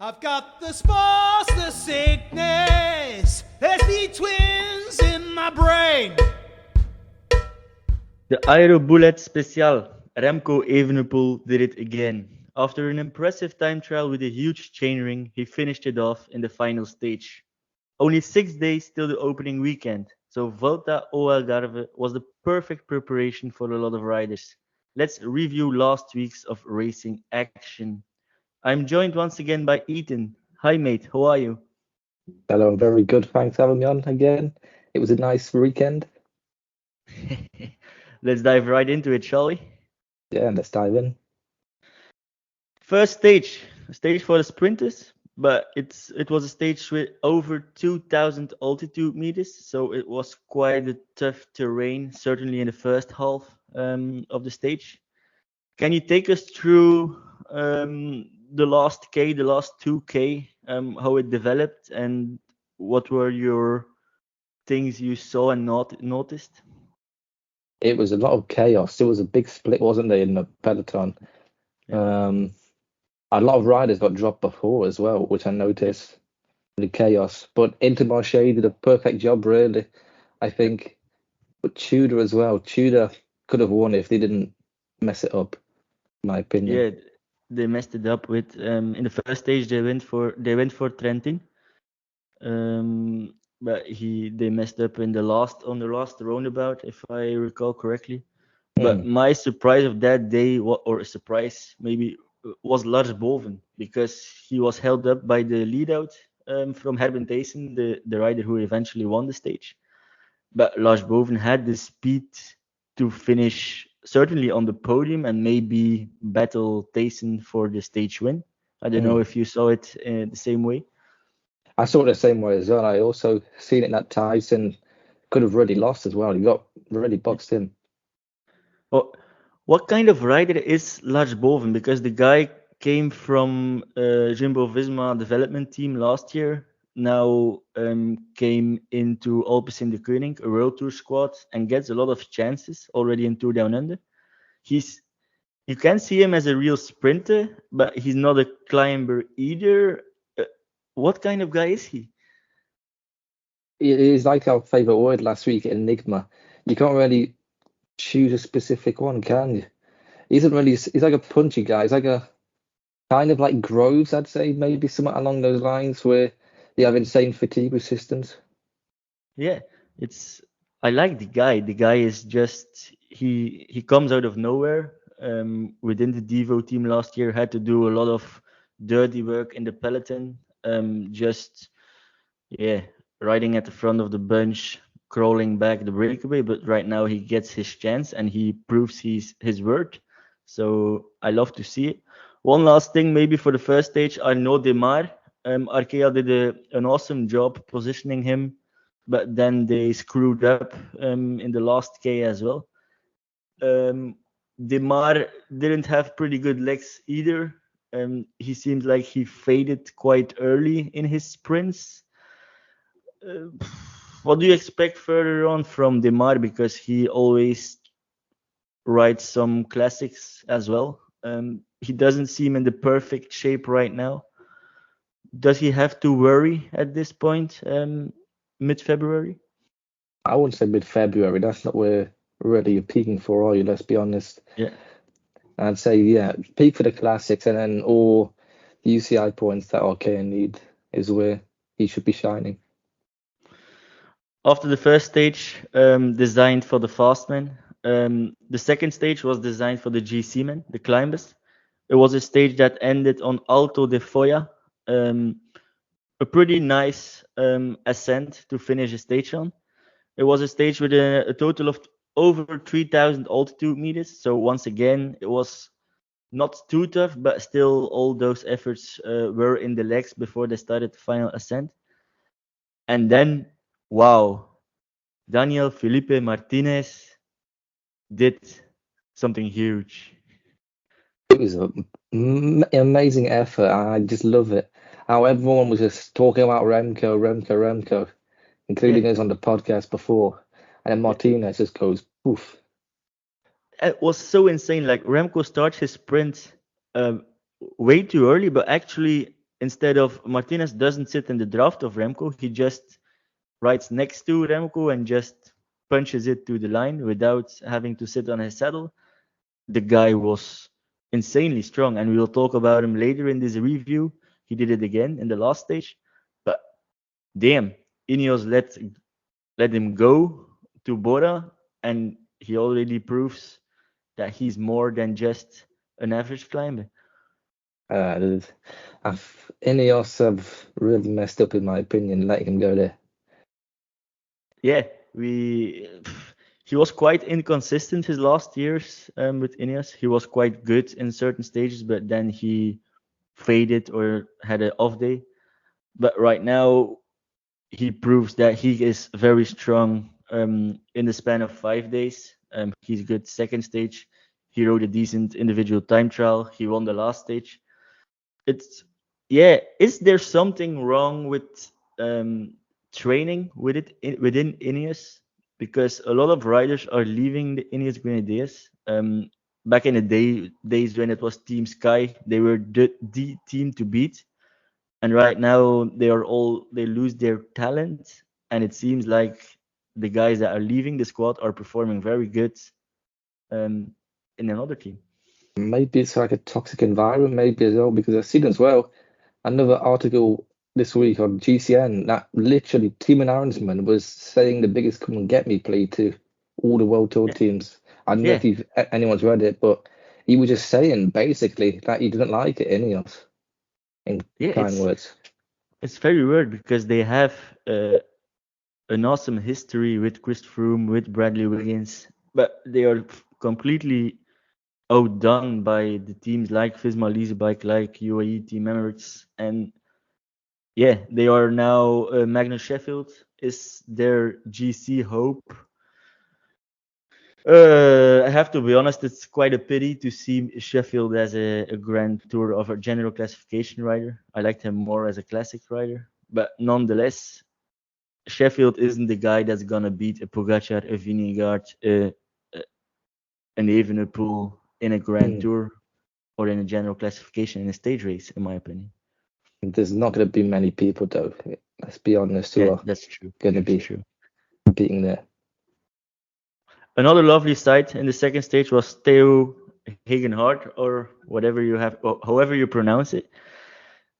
I've got the spores, the sickness. There's the twins in my brain. The Aero Bullet Special. Remco Evenepoel did it again. After an impressive time trial with a huge chainring, he finished it off in the final stage. Only 6 days till the opening weekend, so Volta au Algarve was the perfect preparation for a lot of riders. Let's review last week's of racing action. I'm joined once again by Ethan. Hi mate, how are you? Hello, I'm very good. Thanks for having me on again. It was a nice weekend. Let's dive right into it, shall we? Yeah, let's dive in. First stage, a stage for the sprinters, but it was a stage with over 2,000 altitude meters, so it was quite a tough terrain, certainly in the first half of the stage. Can you take us through the last 2K, how it developed, and what were your things you saw and noticed? It was a lot of chaos. There was a big split, wasn't there, in the peloton? Yeah. A lot of riders got dropped before as well, which I noticed. The chaos. But Intermarché did a perfect job, really, I think. But Tudor as well. Tudor could have won if they didn't mess it up, in my opinion. Yeah, they messed it up with in the first stage they went for Trentin, but they messed up in the last roundabout, if I recall correctly. But my surprise of that day, or a surprise maybe, was Lars Boven, because he was held up by the lead out from Herben Thijssen, the rider who eventually won the stage. But Lars Boven had the speed to finish certainly on the podium and maybe battle Thijssen for the stage win. I don't know if you saw it the same way. I saw it the same way as well. I also seen it that Tyson could have really lost as well. He got really boxed in. Well, what kind of rider is Lars Boven? Because the guy came from Jumbo Visma development team last year, now came into Alpecin de Koning, a World Tour squad, and gets a lot of chances already in Tour Down Under. You can see him as a real sprinter, but he's not a climber either. What kind of guy is he? He's like our favourite word last week, enigma. You can't really choose a specific one, can you? He's like a punchy guy. He's like a kind of like Groves, I'd say, maybe somewhat along those lines, where they have insane fatigue resistance. Yeah, I like the guy. The guy is just he comes out of nowhere. Within the Devo team last year, had to do a lot of dirty work in the peloton. Riding at the front of the bunch, crawling back the breakaway. But right now he gets his chance and he proves his worth. So I love to see it. One last thing, maybe for the first stage, Arnaud Demar. Arkea did an awesome job positioning him, but then they screwed up in the last K as well. Demar didn't have pretty good legs either. He seemed like he faded quite early in his sprints. What do you expect further on from Demar? Because he always rides some classics as well. He doesn't seem in the perfect shape right now. Does he have to worry at this point, mid-February? I wouldn't say mid-February. That's not where really you're peaking for, are you? Let's be honest. Yeah. I'd say, yeah, peak for the classics, and then all the UCI points that Arkea need is where he should be shining. After the first stage, designed for the fast men, the second stage was designed for the GC men, the climbers. It was a stage that ended on Alto de Foya, a pretty nice ascent to finish a stage on. It was a stage with a total of over 3,000 altitude meters. So once again, it was not too tough, but still all those efforts were in the legs before they started the final ascent. And then, wow, Daniel Felipe Martinez did something huge. It was an amazing effort. I just love it. How everyone was just talking about Remco, including us on the podcast before. And then Martinez just goes poof. It was so insane. Like Remco starts his sprint way too early, but actually instead of Martinez doesn't sit in the draft of Remco, he just rides next to Remco and just punches it to the line without having to sit on his saddle. The guy was insanely strong, and we will talk about him later in this review. He did it again in the last stage, but damn, Ineos let him go to Bora, and he already proves that he's more than just an average climber. Ineos have really messed up, in my opinion, letting him go there. Yeah, he was quite inconsistent his last years with Ineos. He was quite good in certain stages, but then he faded or had an off day. But right now, he proves that he is very strong in the span of 5 days. He's good second stage. He rode a decent individual time trial. He won the last stage. Is there something wrong with training within Ineos? Because a lot of riders are leaving the Ineos Grenadiers. Back in the days when it was Team Sky, they were the team to beat. And right now they lose their talent, and it seems like the guys that are leaving the squad are performing very good in another team. Maybe it's like a toxic environment, maybe as well, because I've seen as well another article this week on GCN that literally Timo Arensman was saying the biggest come and get me plea to all the World Tour teams. I don't know if anyone's read it, but he was just saying basically that he didn't like it in Ineos. In kind words. It's very weird because they have an awesome history with Chris Froome, with Bradley Wiggins, but they are completely outdone by the teams like Visma Lease Bike, like UAE Team Emirates, and they are now Magnus Sheffield is their GC hope. I have to be honest, it's quite a pity to see Sheffield as a Grand Tour of a general classification rider. I liked him more as a classic rider, but nonetheless, Sheffield isn't the guy that's gonna beat a Pogacar, a Vingegaard, an Evenepoel in a Grand Tour or in a general classification in a stage race, in my opinion. There's not going to be many people, though. Let's be honest, who are that's true. going to be beating there. Another lovely sight in the second stage was Theo Hagenhart, or whatever you have, or however you pronounce it.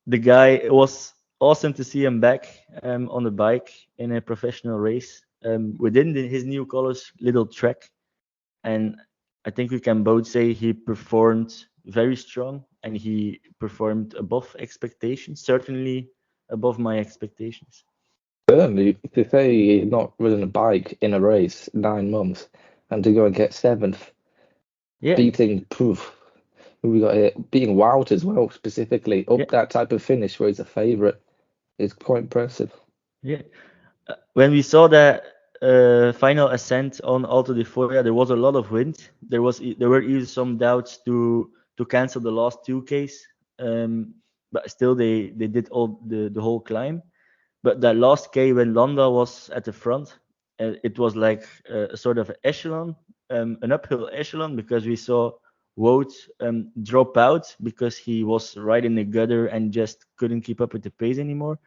The guy, it was awesome to see him back on the bike in a professional race within his new colors, little track. And I think we can both say he performed very strong and he performed above expectations, certainly above my expectations. Certainly, to say he's not ridden a bike in a race 9 months and to go and get 7th, beating proof. Who we got here? Beating Wout as well, specifically. That type of finish where he's a favourite is quite impressive. Yeah. When we saw that final ascent on Alto de Foya, there was a lot of wind. There were even some doubts to cancel the last 2Ks, but still they did all the whole climb. But that last K when Landa was at the front, it was like a sort of echelon, an uphill echelon, because we saw Wout drop out because he was right in the gutter and just couldn't keep up with the pace anymore.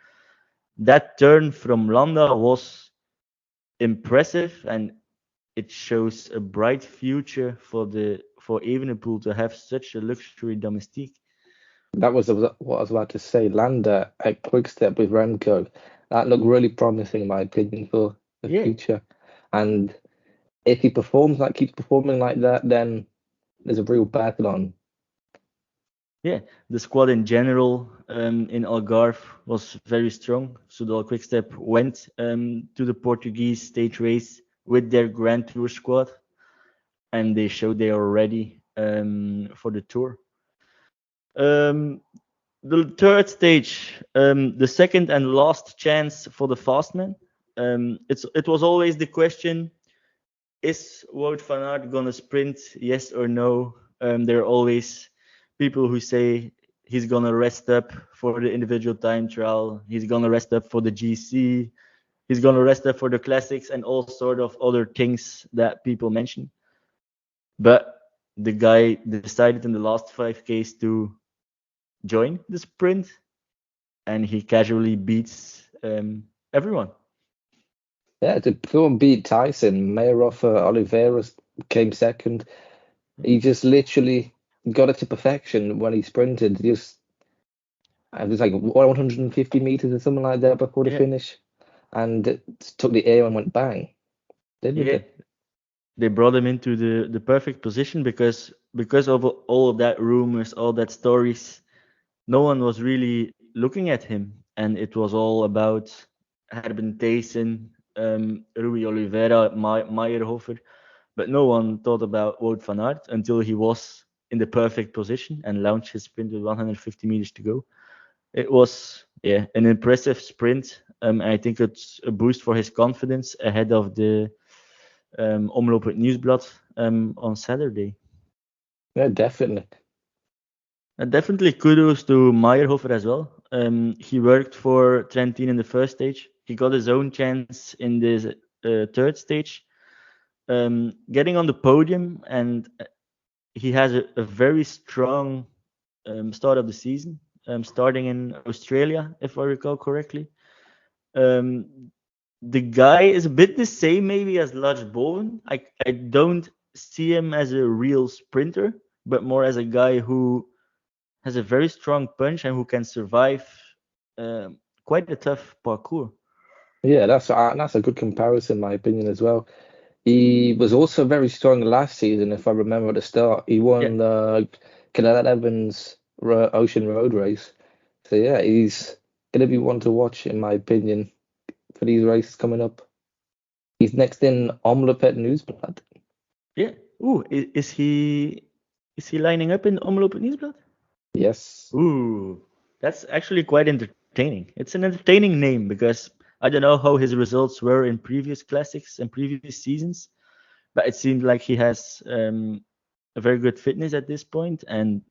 That turn from Landa was impressive, and it shows a bright future for Evenepoel to have such a luxury domestique. That was what I was about to say. Landa at Quick-Step with Remco. That looked really promising, in my opinion, for the future. And if he keeps performing like that, then there's a real battle on. Yeah, the squad in general in Algarve was very strong. Soudal Quick-Step went to the Portuguese stage race with their Grand Tour squad, and they showed they are ready for the Tour. The third stage, the second and last chance for the Fastman. It was always the question: is Wout van Aert gonna sprint? Yes or no? There are always people who say he's gonna rest up for the individual time trial. He's gonna rest up for the GC. He's gonna rest up for the classics and all sort of other things that people mention. But the guy decided in the last 5Ks to join the sprint, and he casually beats everyone. Yeah, to someone beat Tyson, Mayroff Oliveira came second. He just literally got it to perfection when he sprinted. It was like 150 meters or something like that before the Yeah, finish, and it took the air and went bang, didn't yeah. it? They brought him into the perfect position because of all of that rumors, all that stories. No one was really looking at him, and it was all about Herben Thijssen, Rui Oliveira, Meyerhofer, but no one thought about Wout van Aert until he was in the perfect position and launched his sprint with 150 meters to go. It was an impressive sprint. I think it's a boost for his confidence ahead of the Omloop het Nieuwsblad on Saturday. Yeah, definitely. Definitely kudos to Meyerhofer as well. He worked for Trentin in the first stage. He got his own chance in the third stage, getting on the podium, and he has a very strong start of the season, starting in Australia, if I recall correctly. The guy is a bit the same maybe as Lars Boven. I don't see him as a real sprinter, but more as a guy who has a very strong punch and who can survive quite a tough parcours. Yeah, that's a good comparison, in my opinion, as well. He was also very strong last season, if I remember at the start. He Yeah, won the Cadet Evans Ocean Road race. So yeah, he's gonna be one to watch, in my opinion, for these races coming up. He's next in Omloop het Nieuwsblad. yeah. Ooh, is he lining up in Omloop het Nieuwsblad? Yes. Ooh, that's actually quite entertaining. It's an entertaining name because I don't know how his results were in previous classics and previous seasons, but it seemed like he has a very good fitness at this point, and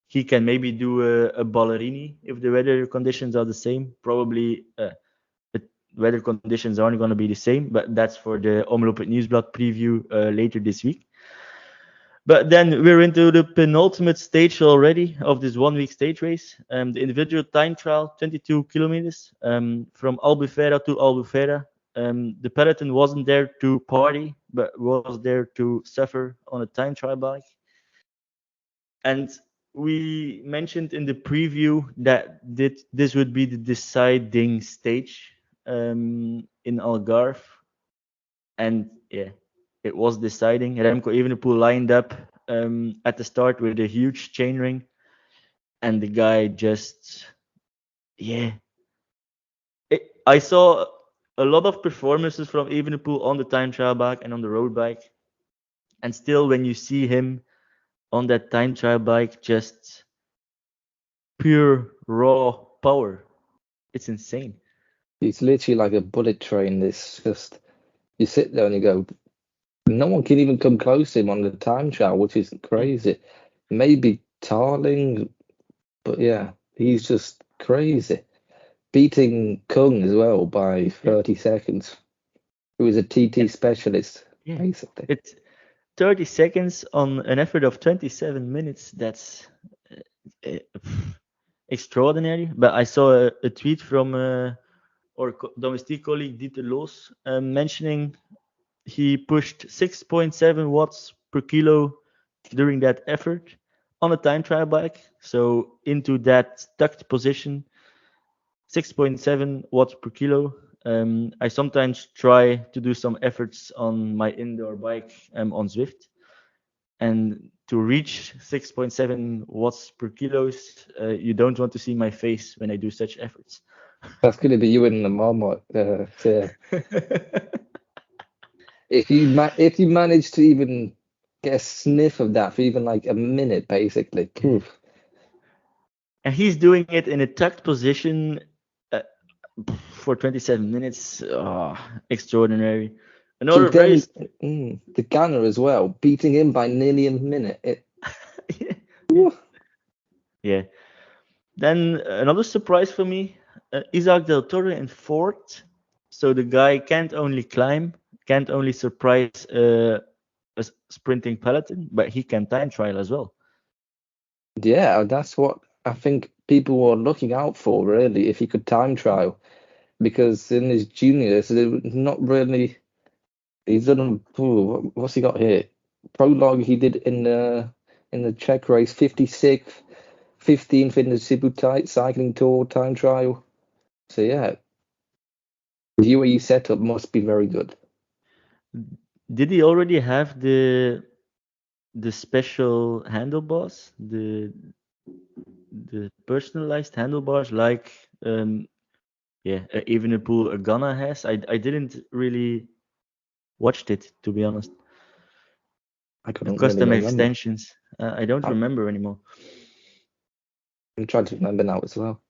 he can maybe do a Ballerini if the weather conditions are the same. Probably the weather conditions aren't going to be the same, but that's for the Omloop het Nieuwsblad preview later this week. But then we're into the penultimate stage already of this 1 week stage race. The individual time trial, 22 kilometers from Albufeira to Albufeira. The peloton wasn't there to party, but was there to suffer on a time trial bike. And we mentioned in the preview that this would be the deciding stage in Algarve. And yeah, it was deciding. Remco Evenepoel lined up at the start with a huge chainring, and the guy just, yeah. I saw a lot of performances from Evenepoel on the time trial bike and on the road bike, and still when you see him on that time trial bike, just pure raw power. It's insane. He's literally like a bullet train. It's just, you sit there and you go, no one can even come close to him on the time trial, which is crazy. Maybe Tarling, but yeah, he's just crazy. Beating Kung as well by 30 seconds, who is a TT specialist, Yeah. basically. It's 30 seconds on an effort of 27 minutes. That's uh, extraordinary. But I saw a tweet from our domestique colleague Dieter Loos mentioning he pushed 6.7 watts per kilo during that effort on a time trial bike. So into that tucked position, 6.7 watts per kilo. I sometimes try to do some efforts on my indoor bike on Zwift. And to reach 6.7 watts per kilos, you don't want to see my face when I do such efforts. That's going to be you in the Marmot. If you manage to even get a sniff of that for even like a minute, basically, poof. And he's doing it in a tucked position for 27 minutes. Oh, extraordinary. Another very The Gunner as well, beating him by nearly a minute. Yeah. Then another surprise for me, Isaac Del Toro in fourth. So the guy can't only climb, can't only surprise a sprinting peloton, but he can time trial as well. Yeah, that's what I think people were looking out for, really, if he could time trial. Because in his juniors, not really. He's done. What's he got here? Prologue he did in the Czech race, 56th, 15th in the Cibutite Cycling Tour time trial. So yeah, the UAE setup must be very good. Did he already have the special handlebars, the personalized handlebars like Evenepoel, Ghana has? I didn't really watched it, to be honest. I The couldn't really custom remember. extensions. I don't I'm, remember anymore. I'm trying to remember now as well.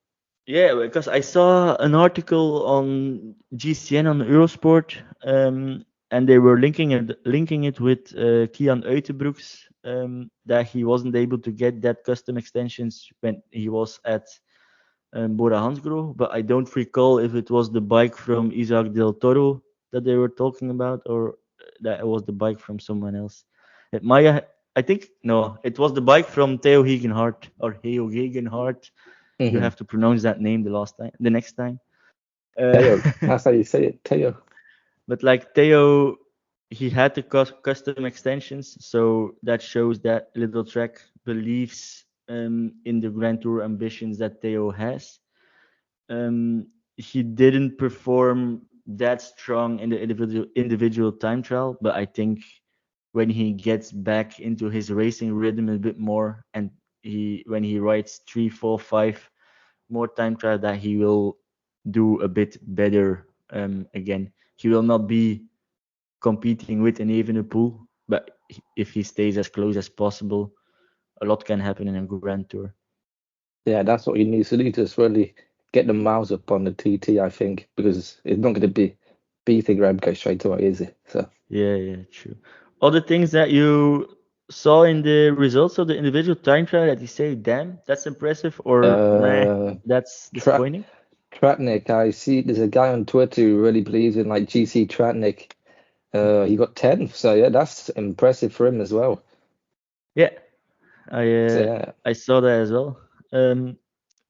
Yeah, because I saw an article on GCN on Eurosport, and they were linking it with Kian Uitenbroeks, that he wasn't able to get that custom extensions when he was at BORA-hansgrohe, but I don't recall if it was the bike from Isaac Del Toro that they were talking about, or that it was the bike from someone else. It might, I think, no, it was the bike from Theo Gegenhardt or Theo Gegenhardt. You have to pronounce that name the next time. Theo, that's how you say it, Theo. But like Theo, he had the custom extensions, so that shows that Little Trek believes in the Grand Tour ambitions that Theo has. He didn't perform that strong in the individual time trial, but I think when he gets back into his racing rhythm a bit more, and when he rides 3, 4, 5 more time trial, that he will do a bit better again. He will not be competing with an Evenepoel, but if he stays as close as possible, a lot can happen in a Grand Tour. Yeah, that's what he needs to do, just really get the miles up on the TT, I think, because it's not going to be beating Remco straight away, is it? So Yeah, true. Other things that you saw in the results of the individual time trial that you say, damn, that's impressive, or nah, that's disappointing? Tratnik, I see there's a guy on Twitter who really believes in like GC Tratnik. He got 10th, so yeah, that's impressive for him as well. Yeah, So I saw that as well.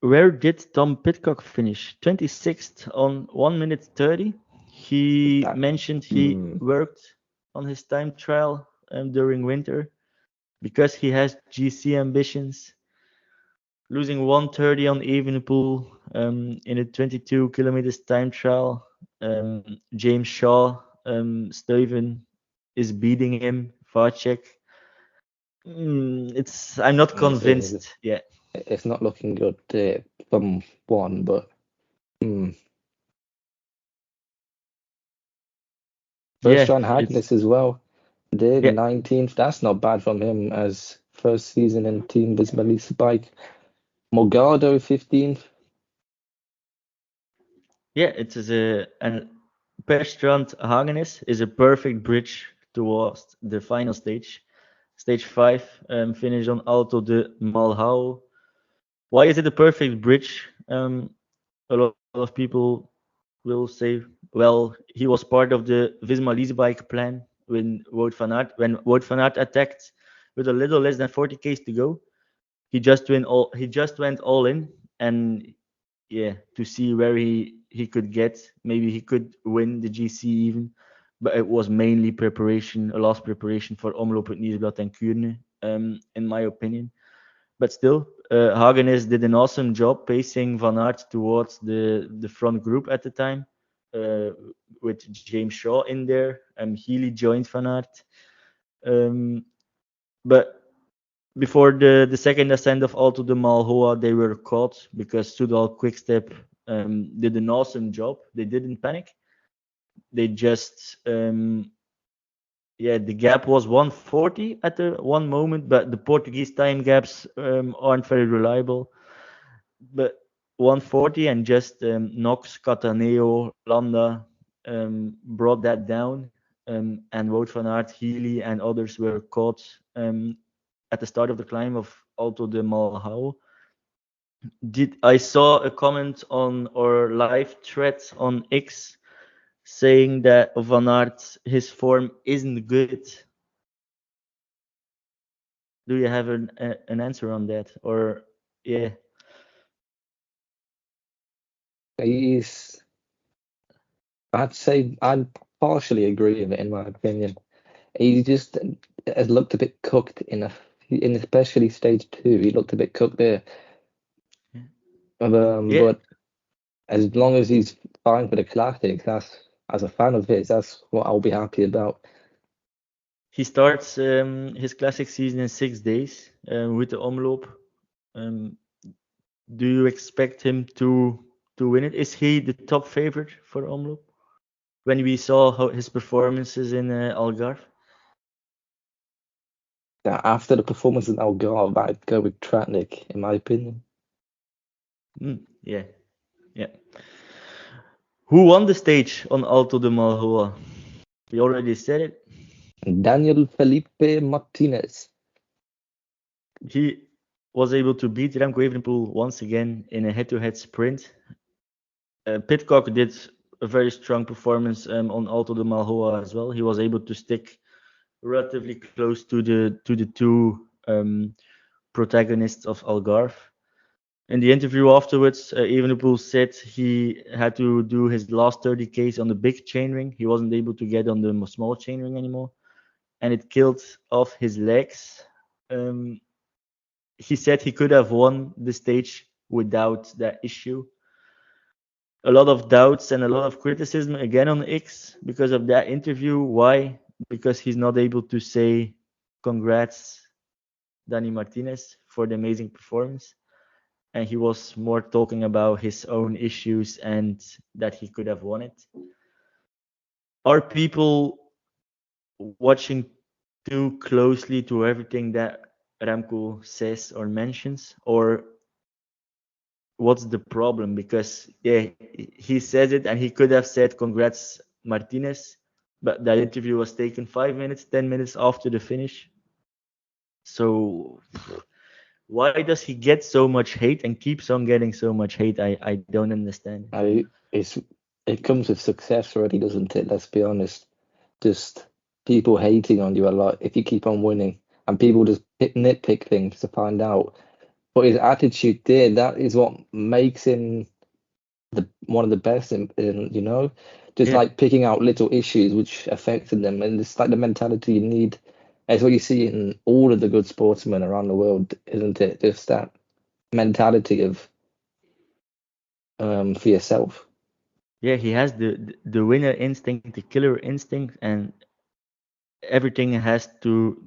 Where did Tom Pidcock finish? 26th on 1 minute 30. He that, mentioned he worked on his time trial during winter because he has GC ambitions. Losing 1:30 on Evenepoel in a 22 kilometers time trial. James Shaw, Stuyven is beating him. Vacek. I'm not convinced yet. it's not looking good from one, but first John Hagness as well. Did 19th. That's not bad from him as first season in Team Visma Lease bike. Morgado 15th. Yeah, it is an Perstrand Hagenes is a perfect bridge towards the final stage. Stage 5, finish on Alto de Malhao. Why is it a perfect bridge? A lot of people will say, well, he was part of the Visma Lease bike plan when Wout van Aert attacked with a little less than 40 k's to go. He just went all in, and yeah, to see where he could get. Maybe he could win the GC even, but it was mainly a last preparation for Omloop het Nieuwsblad and Kuurne, in my opinion. But still, Hagenes did an awesome job pacing Van Aert towards the front group at the time, with James Shaw in there. Healy joined Van Aert. But before the second ascent of Alto de Malhoa, they were caught because Soudal Quick-Step did an awesome job. They didn't panic. They just the gap was 140 at the one moment, but the Portuguese time gaps aren't very reliable. But 140, and just Knox, Cataneo, Landa brought that down, and Wout van Aert, Healy, and others were caught at the start of the climb of Alto de Malhao. I saw a comment on our live thread on X saying that Van Aert, his form isn't good. Do you have an answer on that? Or yeah, I'd say I'd partially agree with it in my opinion. He just has looked a bit cooked in especially stage 2. He looked a bit cooked there. Yeah, But as long as he's fine for the classics, as a fan of his, that's what I'll be happy about. he starts his classic season in 6 days with the Omloop. Do you expect him to win it? Is he the top favorite for Omloop? When we saw his performances in Algarve? Now, after the performance in Algarve, I'd go with Tratnik, in my opinion. Yeah. Who won the stage on Alto de Malhoa? We already said it. Daniel Felipe Martinez. He was able to beat Remco Evenepoel once again in a head-to-head sprint. Pidcock did a very strong performance on Alto de Malhoa as well. He was able to stick relatively close to the two protagonists of Algarve. In the interview afterwards, Evenepoel said he had to do his last 30 Ks on the big chainring. He wasn't able to get on the small chainring anymore, and it killed off his legs. He said he could have won the stage without that issue. A lot of doubts and a lot of criticism again on X because of that interview. Why? Because he's not able to say congrats, Dani Martinez, for the amazing performance. And he was more talking about his own issues and that he could have won it. Are people watching too closely to everything that Remco says or mentions? Or what's the problem? Because he says it and he could have said congrats Martinez, but that interview was taken 5 minutes, 10 minutes after the finish. So why does he get so much hate and keeps on getting so much hate? I don't understand. It comes with success already, doesn't it? Let's be honest. Just people hating on you a lot if you keep on winning, and people just nitpick things to find out. But his attitude there, that is what makes him one of the best in just like picking out little issues which affected them, and it's like the mentality you need. It's what you see in all of the good sportsmen around the world, isn't it? Just that mentality of for yourself. Yeah, he has the winner instinct, the killer instinct, and everything has to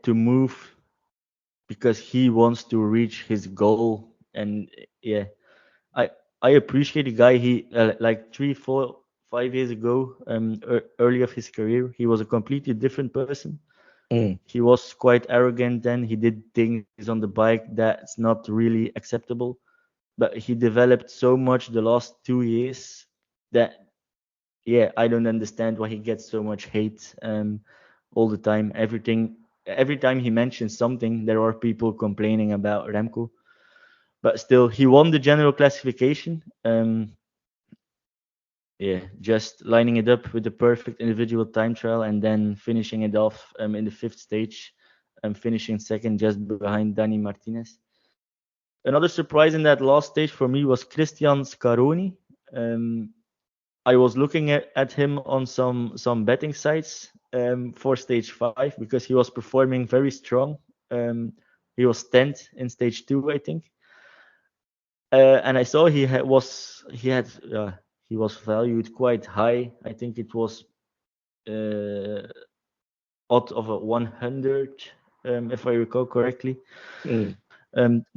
move because he wants to reach his goal. And I appreciate the guy. He like 3, 4, 5 years ago, early of his career, he was a completely different person. He was quite arrogant then. He did things on the bike that's not really acceptable. But he developed so much the last 2 years that, I don't understand why he gets so much hate all the time. Every time he mentions something, there are people complaining about Remco. But still, he won the general classification. Just lining it up with the perfect individual time trial and then finishing it off in the 5th stage and finishing second just behind Dani Martinez. Another surprise in that last stage for me was Christian Scaroni. I was looking at him on some betting sites for stage 5 because he was performing very strong. He was 10th in stage 2, I think. And I saw he was valued quite high. I think it was out of a 100, if I recall correctly.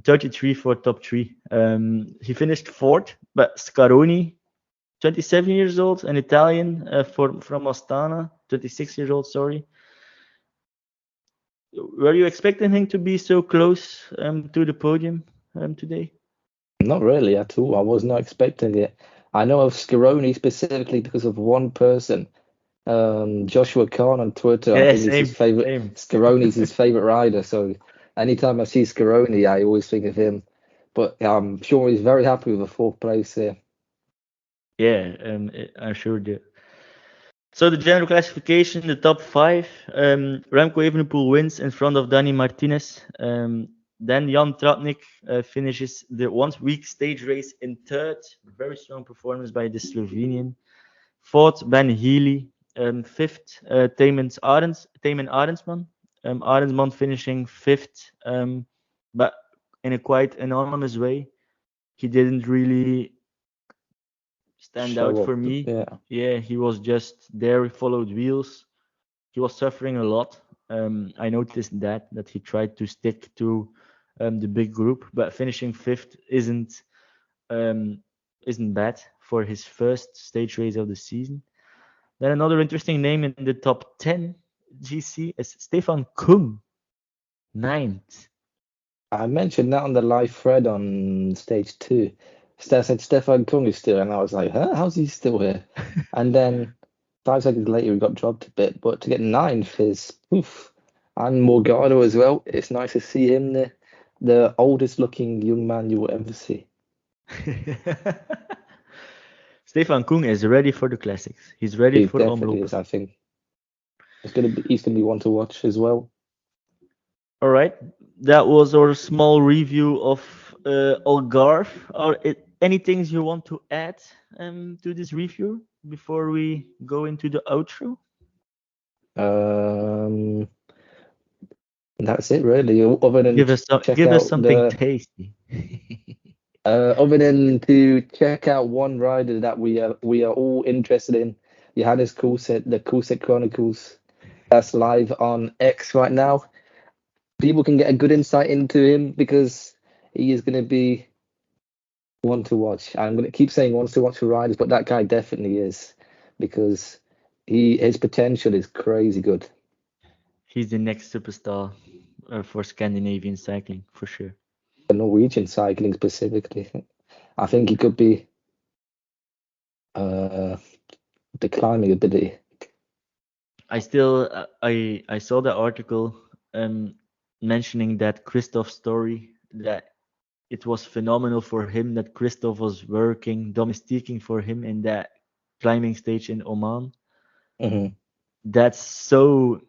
33 for top 3. He finished 4th, but Scaroni, 27 years old, an Italian from Astana, 26 years old, sorry. Were you expecting him to be so close to the podium today? Not really at all. I was not expecting it. I know of Scaroni specifically because of one person, Joshua Khan on Twitter. I think he's his favorite. Scaroni's his favorite rider. So anytime I see Scaroni, I always think of him. But I'm sure he's very happy with the 4th place here. Yeah, I sure do. So the general classification, the top 5, Remco Evenepoel wins in front of Dani Martinez. Then Jan Tratnik finishes the 1 week stage race in third. Very strong performance by the Slovenian. Fourth, Ben Healy. Fifth, Taman Arendsman. Arendsman finishing fifth, but in a quite anonymous way. He didn't really stand Show out up. for me. Yeah. Yeah, he was just there. He followed wheels. He was suffering a lot. I noticed that he tried to stick to the big group, but finishing fifth isn't bad for his first stage race of the season. Then another interesting name in the top 10 GC is Stefan Kung, ninth. I mentioned that on the live thread on stage 2. Steph said Stefan Kung is still, and I was like, huh? How's he still here? And then 5 seconds later, he got dropped a bit. But to get ninth is oof. And Morgado as well. It's nice to see him there. The oldest looking young man you will ever see. Stefan Kung is ready for the classics. He's ready He for definitely Omloop. is, I think. He's gonna be one to watch as well. All right, that was our small review of Algarve. Any things you want to add to this review before we go into the outro? That's it really. Other than Give us something tasty. Other than to check out one rider that we are all interested in, Johannes Kulset, the Kulset Chronicles. That's live on X right now. People can get a good insight into him because he is going to be one to watch. I'm going to keep saying one to watch for riders, but that guy definitely is because his potential is crazy good. He's the next superstar for Scandinavian cycling, for sure. For Norwegian cycling specifically, I think he could be declining ability. I saw the article mentioning that Christoph's story, that it was phenomenal for him that Christoph was working, domestiquing for him in that climbing stage in Oman. Mm-hmm. That's so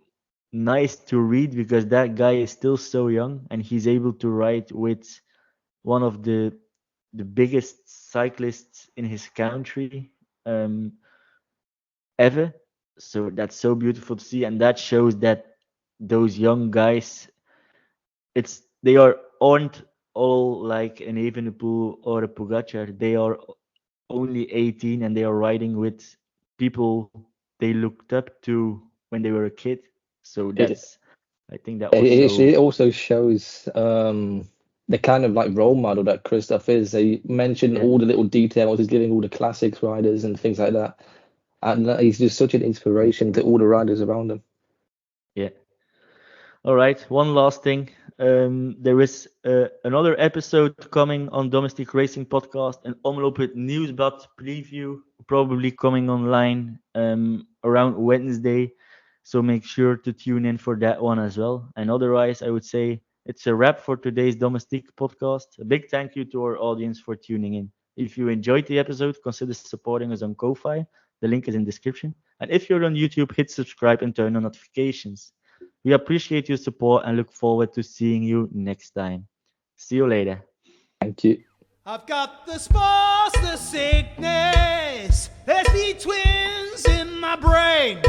nice to read because that guy is still so young and he's able to ride with one of the biggest cyclists in his country ever. So that's so beautiful to see, and that shows that those young guys, they aren't all like an Evenepoel or a Pogacar. They are only 18 and they are riding with people they looked up to when they were a kid. So that's, I think that also... It also shows the kind of like role model that Christoph is. He mentioned all the little details. He's giving all the classics riders and things like that. And he's just such an inspiration to all the riders around him. Yeah. All right. One last thing. There is another episode coming on Domestique Racing Podcast, an Omloop with Nieuwsblad preview, probably coming online around Wednesday. So make sure to tune in for that one as well. And otherwise, I would say it's a wrap for today's Domestique Podcast. A big thank you to our audience for tuning in. If you enjoyed the episode, consider supporting us on Ko-Fi. The link is in the description. And if you're on YouTube, hit subscribe and turn on notifications. We appreciate your support and look forward to seeing you next time. See you later. Thank you. I've got the spores, the sickness. There's the twins in my brain.